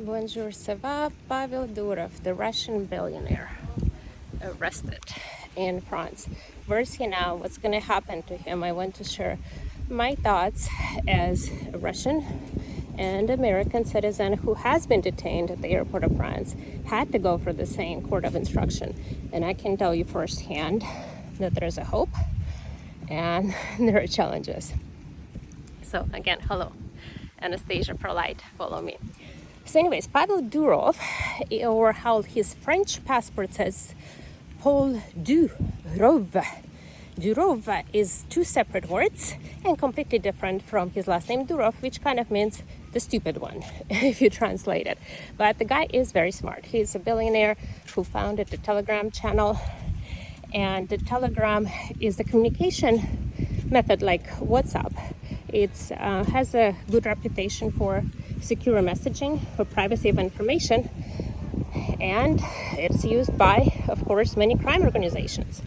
Bonjour, ça va? Pavel Durov, the Russian billionaire, arrested in France. Where's he now? What's going to happen to him? I want to share my thoughts as a Russian and American citizen who has been detained at the airport of France, had to go for the same court of instruction. And I can tell you firsthand that there's a hope and there are challenges. So again, hello. Anastasia for light, follow me. So anyways, Pavel Durov, or how his French passport says, Pavel Durov. Durov is two separate words and completely different from his last name Durov, which kind of means the stupid one, if you translate it. But the guy is very smart. He's a billionaire who founded the Telegram channel. And the Telegram is a communication method like WhatsApp. It has a good reputation for secure messaging, for privacy of information, and it's used by, of course, many crime organizations.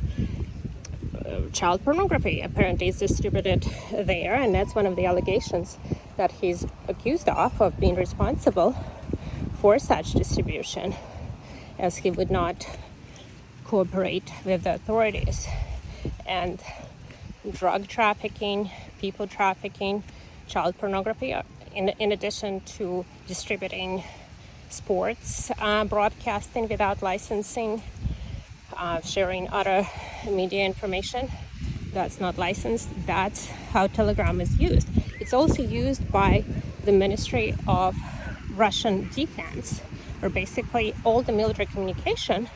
Child pornography apparently is distributed there, and that's one of the allegations that he's accused of being responsible for such distribution, as he would not cooperate with the authorities. And drug trafficking, people trafficking, child pornography, in addition to distributing sports broadcasting without licensing, sharing other media information that's not licensed. That's how Telegram is used. It's also used by the Ministry of Russian Defense, or basically all the military communication,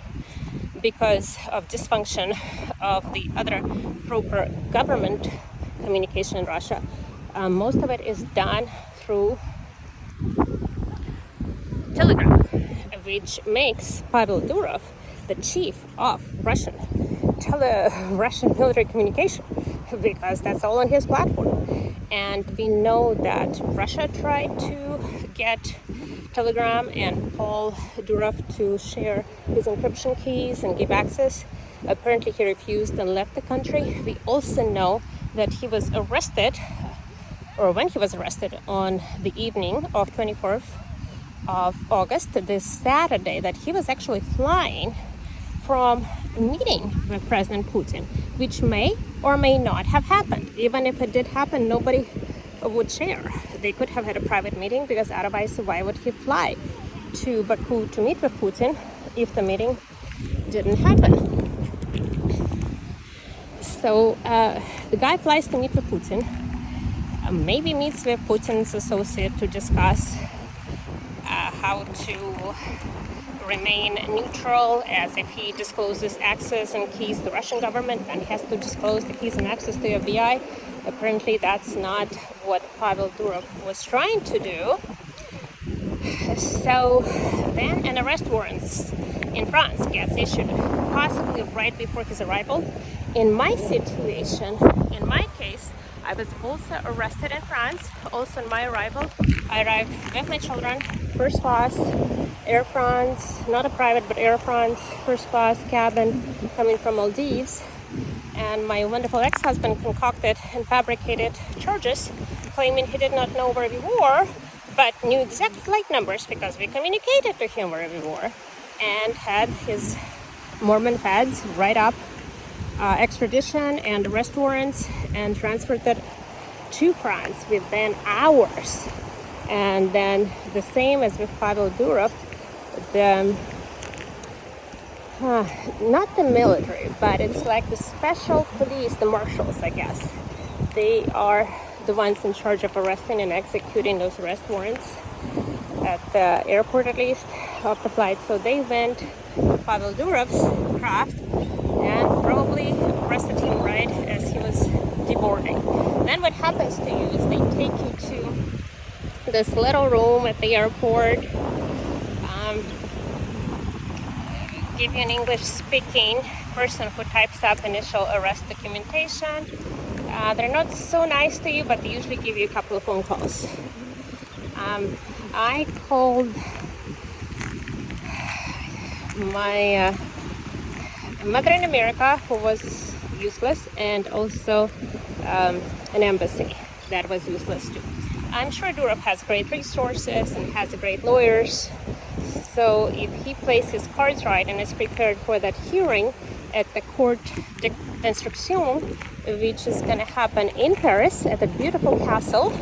because of dysfunction of the other proper government communication in Russia. Most of it is done through Telegram, which makes Pavel Durov the chief of Russian military communication, because that's all on his platform. And we know that Russia tried to get Telegram and Pavel Durov to share his encryption keys and give access. Apparently he refused and left the country. We also know that he was arrested, or when he was arrested on the evening of 24th of August, this Saturday, that he was actually flying from a meeting with President Putin, which may or may not have happened. Even if it did happen, nobody would share. They could have had a private meeting, because otherwise why would he fly to Baku to meet with Putin if the meeting didn't happen? So the guy flies to meet with Putin, maybe meets with Putin's associate to discuss how to remain neutral, as if he discloses access and keys to the Russian government, then he has to disclose the keys and access to the FBI. Apparently that's not what Pavel Durov was trying to do. So then an arrest warrant in France gets issued, possibly right before his arrival. In my situation, in my case, I was also arrested in France. Also on my arrival, I arrived with my children, first class, Air France, not a private, but Air France, first class cabin, coming from Maldives. And my wonderful ex-husband concocted and fabricated charges, claiming he did not know where we were, but knew exact flight numbers because we communicated to him where we were, and had his Mormon feds write up extradition and arrest warrants and transferred it to France within hours. And then the same as with Pavel Durov, not the military, but it's like the special police, the marshals, I guess. They are the ones in charge of arresting and executing those arrest warrants at the airport, at least, of the flight. So they went to Pavel Durov's craft and probably arrested him right as he was deboarding. Then what happens to you is they take you to this little room at the airport, give you an English-speaking person who types up initial arrest documentation. They're not so nice to you, but they usually give you a couple of phone calls. I called my mother in America, who was useless, and also an embassy that was useless too. I'm sure Durov has great resources and has great lawyers. So if he plays his cards right and is prepared for that hearing at the court d'instruction, which is going to happen in Paris at a beautiful castle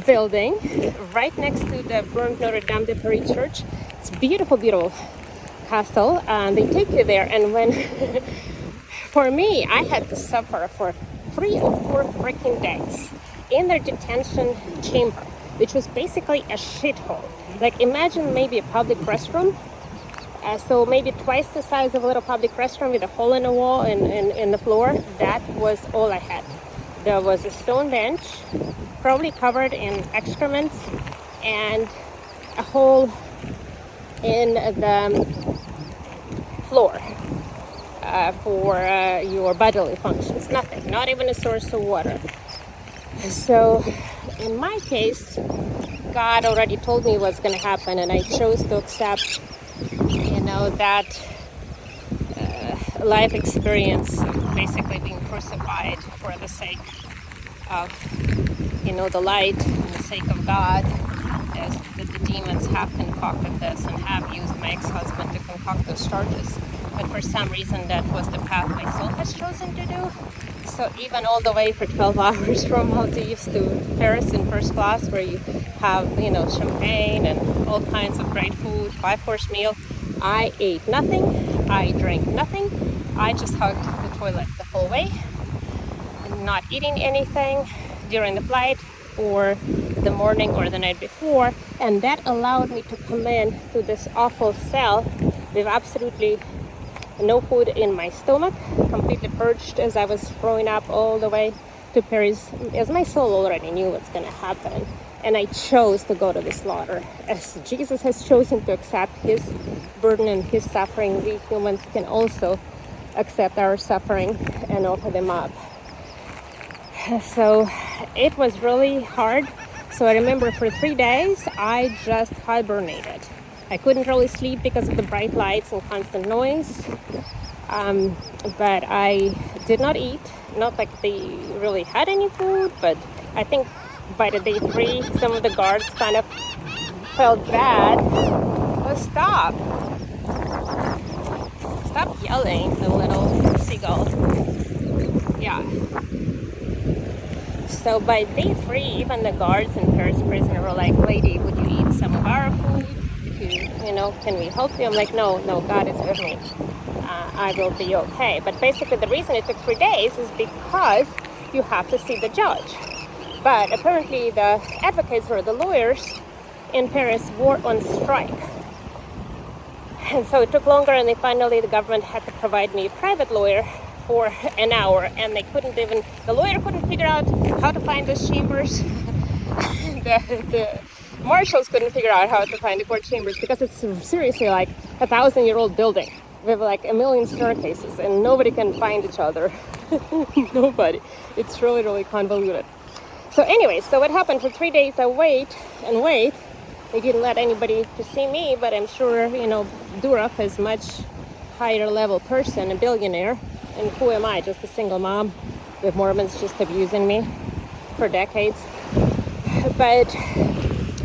building right next to the burnt Notre Dame de Paris church. It's beautiful, beautiful castle, and they take you there. And when for me, I had to suffer for 3 or 4 freaking days in their detention chamber, which was basically a shithole. Like, imagine maybe a public restroom, so maybe twice the size of a little public restroom with a hole in the wall and in the floor. That was all I had. There was a stone bench, probably covered in excrements, and a hole in the floor for your bodily functions. Nothing, not even a source of water. So in my case, God already told me what's going to happen, and I chose to accept, that life experience of basically being crucified for the sake of, the light and the sake of God, as the demons have concocted this and have used my ex-husband to concoct those charges. But for some reason, that was the path my soul has chosen to do. So even all the way for 12 hours from Maldives to Paris in first class, where you have, champagne and all kinds of great food, 5-course meal, I ate nothing, I drank nothing. I just hugged the toilet the whole way, not eating anything during the flight or the morning or the night before. And that allowed me to come in to this awful cell with absolutely no food in my stomach, completely purged as I was throwing up all the way to Paris, as my soul already knew what's going to happen. And I chose to go to the slaughter. As Jesus has chosen to accept his burden and his suffering, we humans can also accept our suffering and offer them up. So it was really hard. So I remember for 3 days, I just hibernated. I couldn't really sleep because of the bright lights and constant noise. But I did not eat. Not like they really had any food, but I think by the day 3, some of the guards kind of felt bad. Oh, stop yelling, the little seagull. Yeah. So by day 3, even the guards in Paris prison were like, lady, would you eat some of our food? Can we help you? I'm like, no, God is with me. I will be okay. But basically the reason it took 3 days is because you have to see the judge. But apparently the advocates or the lawyers in Paris were on strike. And so it took longer, and the government had to provide me a private lawyer for an hour, and the lawyer couldn't figure out how to find those chambers. the marshals couldn't figure out how to find the court chambers, because it's seriously like 1,000-year-old building with like 1 million staircases, and nobody can find each other. Nobody. It's really, really convoluted. So anyway, so what happened for 3 days, I wait. They didn't let anybody to see me, but I'm sure, Durov is much higher level person, a billionaire. And who am I? Just a single mom with Mormons just abusing me for decades. But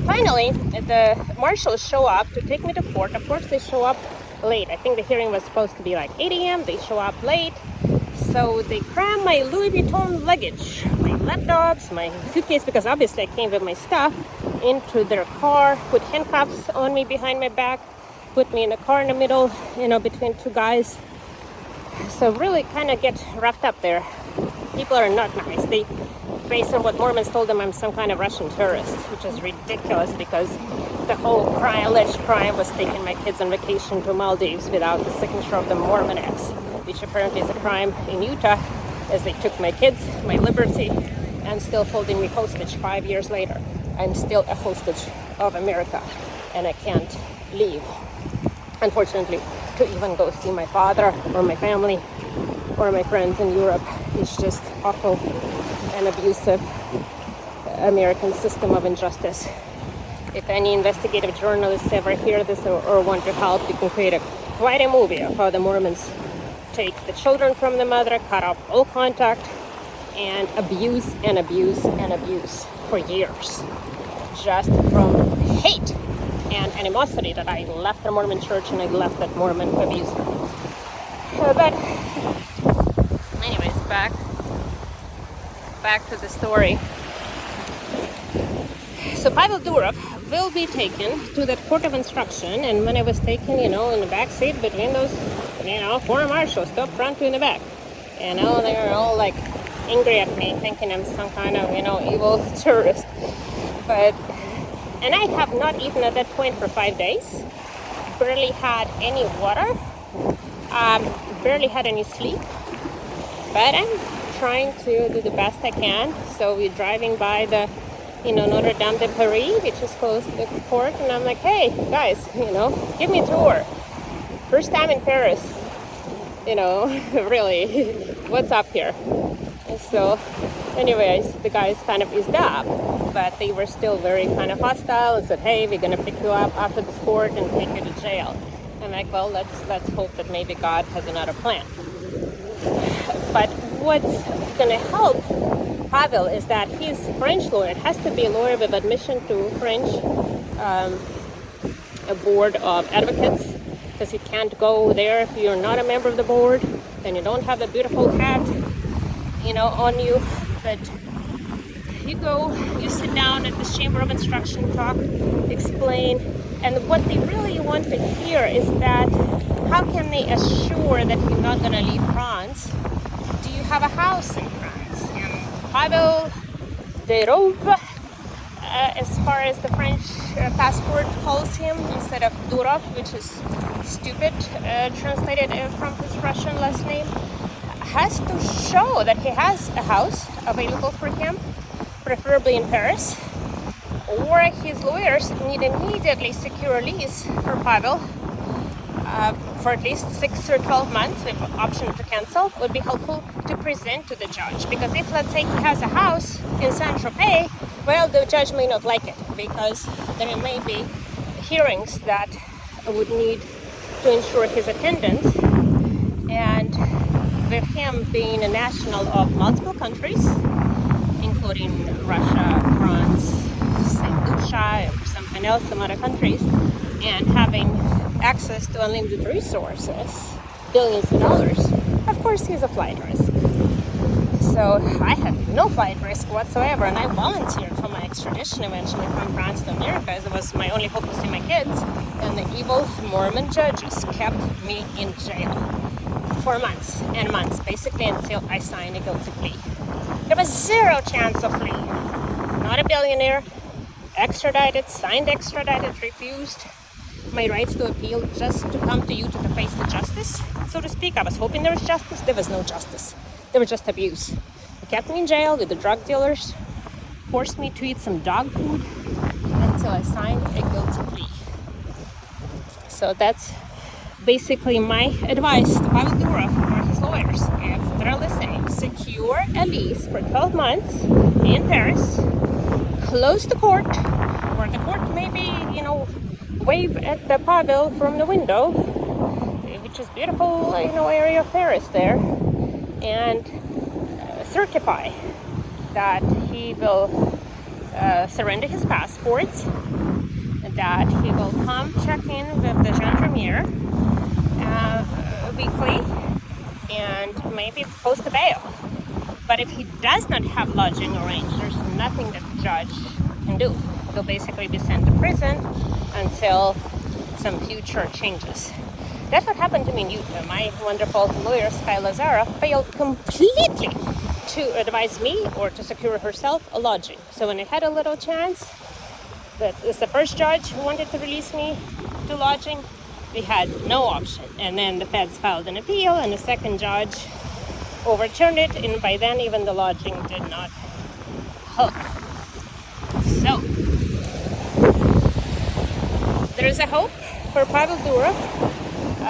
finally, the marshals show up to take me to court. Of course, they show up late. I think the hearing was supposed to be like 8 a.m. They show up late. So they cram my Louis Vuitton luggage, my laptops, my suitcase, because obviously I came with my stuff, into their car, put handcuffs on me behind my back, put me in a car in the middle, between 2 guys. So really kind of get wrapped up there. People are not nice. They, based on what Mormons told them, I'm some kind of Russian terrorist, which is ridiculous because the whole alleged crime was taking my kids on vacation to Maldives without the signature of the Mormonettes, which apparently is a crime in Utah, as they took my kids, my liberty, and still holding me hostage 5 years later. I'm still a hostage of America, and I can't leave, unfortunately, to even go see my father or my family or my friends in Europe. It's just awful and abusive American system of injustice. If any investigative journalists ever hear this or want to help, you can create quite a movie of how the Mormons take the children from the mother, cut off all contact, and abuse for years, just from hate and animosity that I left the Mormon church and I left that Mormon abuser. But anyways, back to the story. So Pavel Durov will be taken to that court of instruction, and when I was taken, in the back seat between those, four marshals, up front to in the back, they were all like angry at me, thinking I'm some kind of, evil terrorist. And I have not eaten at that point for 5 days, barely had any water, barely had any sleep, but I'm trying to do the best I can. So we're driving by the Notre Dame de Paris, which is close to the court, and I'm like, hey guys, give me a tour. First time in Paris, really, what's up here? And so anyways, the guys kind of eased up, but they were still very kind of hostile and said, hey, we're gonna pick you up after the court and take you to jail. I'm like, well, let's hope that maybe God has another plan. But what's gonna help Pavel is that he's French lawyer. It has to be a lawyer with admission to French, a board of advocates, because you can't go there if you're not a member of the board and you don't have the beautiful hat, on you. But you go, you sit down at this chamber of instruction, talk, explain, and what they really want to hear is that how can they assure that you're not going to leave France? Do you have a house in France? And Pavel Durov, as far as the French passport calls him, instead of Durov, which is stupid, translated from his Russian last name, has to show that he has a house available for him, preferably in Paris, or his lawyers need immediately secure a lease for Pavel for at least 6 or 12 months with option to cancel. Would be helpful to present to the judge, because if, let's say, he has a house in Saint-Tropez, well, the judge may not like it, because there may be hearings that would need to ensure his attendance, and with him being a national of multiple countries, including Russia, France, St. Lucia, and something else, some other countries, and having access to unlimited resources, billions of dollars, of course he's a flight risk. So I had no flight risk whatsoever, and I volunteered for my extradition eventually from France to America, as it was my only hope to see my kids, and the evil Mormon judges kept me in jail for months and months, basically until I signed a guilty plea. There was zero chance of flee. Not a billionaire, extradited, signed extradited, refused my rights to appeal just to come to you to face the justice, so to speak. I was hoping there was justice. There was no justice. There was just abuse. They kept me in jail with the drug dealers, forced me to eat some dog food until I signed a guilty plea. So that's basically my advice to Pavel Durov or his lawyers. If they're listening, secure a lease for 12 months in Paris, close the court, or the court maybe, wave at the Pavel from the window, which is beautiful, area of Paris there, and certify that he will surrender his passport, that he will come check in with the gendarmerie weekly, and maybe post a bail. But if he does not have lodging arranged, there's nothing that the judge can do. He'll basically be sent to prison until some future changes. That's what happened to me in Utah. My wonderful lawyer, Sky Lazara, failed completely to advise me or to secure herself a lodging. So when I had a little chance, that is the first judge who wanted to release me to lodging, we had no option. And then the feds filed an appeal, and the second judge overturned it, and by then even the lodging did not help. So there's a hope for Pavel Durov.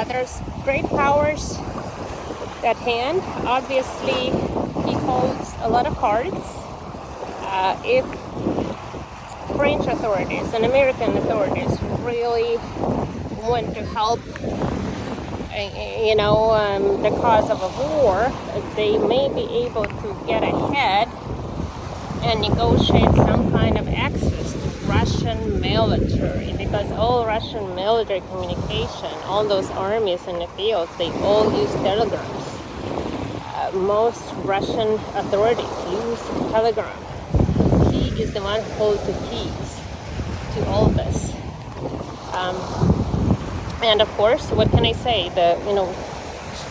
There's great powers at hand. Obviously, he holds a lot of cards. If French authorities and American authorities really want to help, the cause of a war, they may be able to get ahead and negotiate some kind of access to Russian military, because all Russian military communication, all those armies in the fields, they all use telegrams. Most Russian authorities use telegram. He is the one who holds the keys to all this. And of course, what can I say? The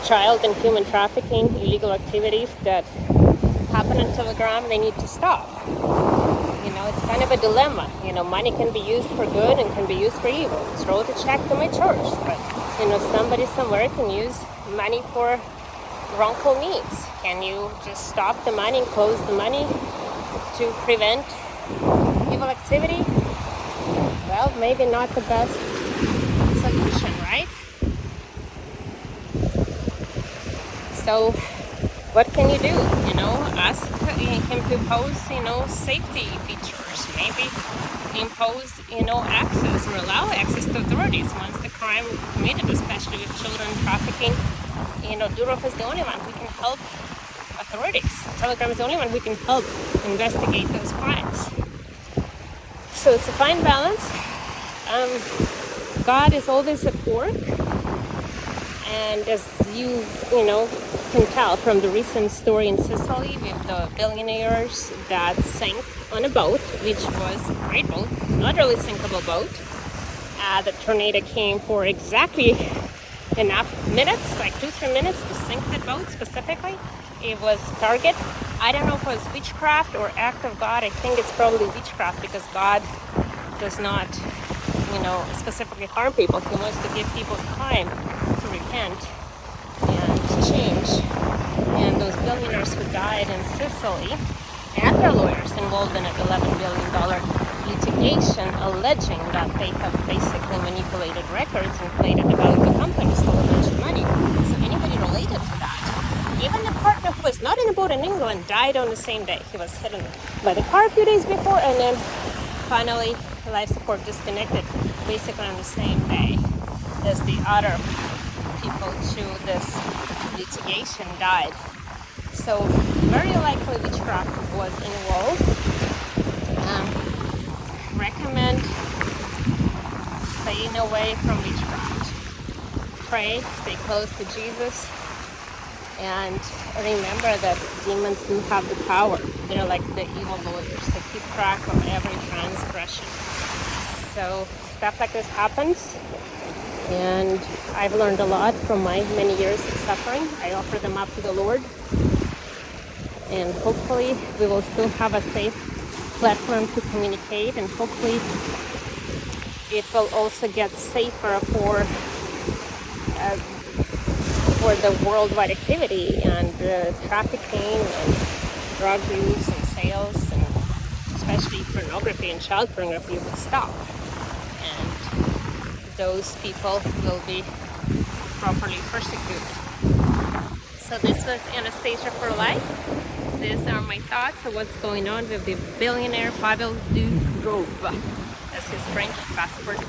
child and human trafficking, illegal activities that happen on Telegram, they need to stop. It's kind of a dilemma. Money can be used for good and can be used for evil. Throw the check to my church, but somebody somewhere can use money for wrongful means. Can you just stop the money and close the money to prevent evil activity? Well, maybe not the best solution, right? So what can you do? Ask him to impose, safety features. Maybe impose, access or allow access to authorities once the crime is committed, especially with children trafficking. Durov is the only one who can help authorities. Telegram is the only one who can help investigate those crimes. So it's a fine balance. God is always at work. And as you can tell from the recent story in Sicily with the billionaires that sank on a boat, which was a great boat, not really sinkable boat. The tornado came for exactly enough minutes, like 2-3 minutes to sink the boat specifically. It was target. I don't know if it was witchcraft or act of God. I think it's probably witchcraft, because God does not, specifically harm people. He wants to give people time to repent and change. And those billionaires who died in Sicily, and their lawyers involved in an $11 billion litigation alleging that they have basically manipulated records, inflated the value of the company, stole a bunch of money. So anybody related to that, even the partner who was not in a boat in England, died on the same day. He was hit by the car a few days before, and then finally life support disconnected basically on the same day as the other people to this litigation died. So very likely witchcraft was involved. Recommend staying away from witchcraft. Pray, stay close to Jesus, and remember that demons do have the power. They're like the evil lawyers. They keep track of every transgression. So stuff like this happens, and I've learned a lot from my many years of suffering. I offer them up to the Lord, and hopefully we will still have a safe platform to communicate, and hopefully it will also get safer for the worldwide activity and trafficking and drug use and sales, and especially pornography and child pornography will stop, and those people will be properly persecuted. So this was Anastasia for Life. These are my thoughts of what's going on with the billionaire Pavel Durov. That's his French passport.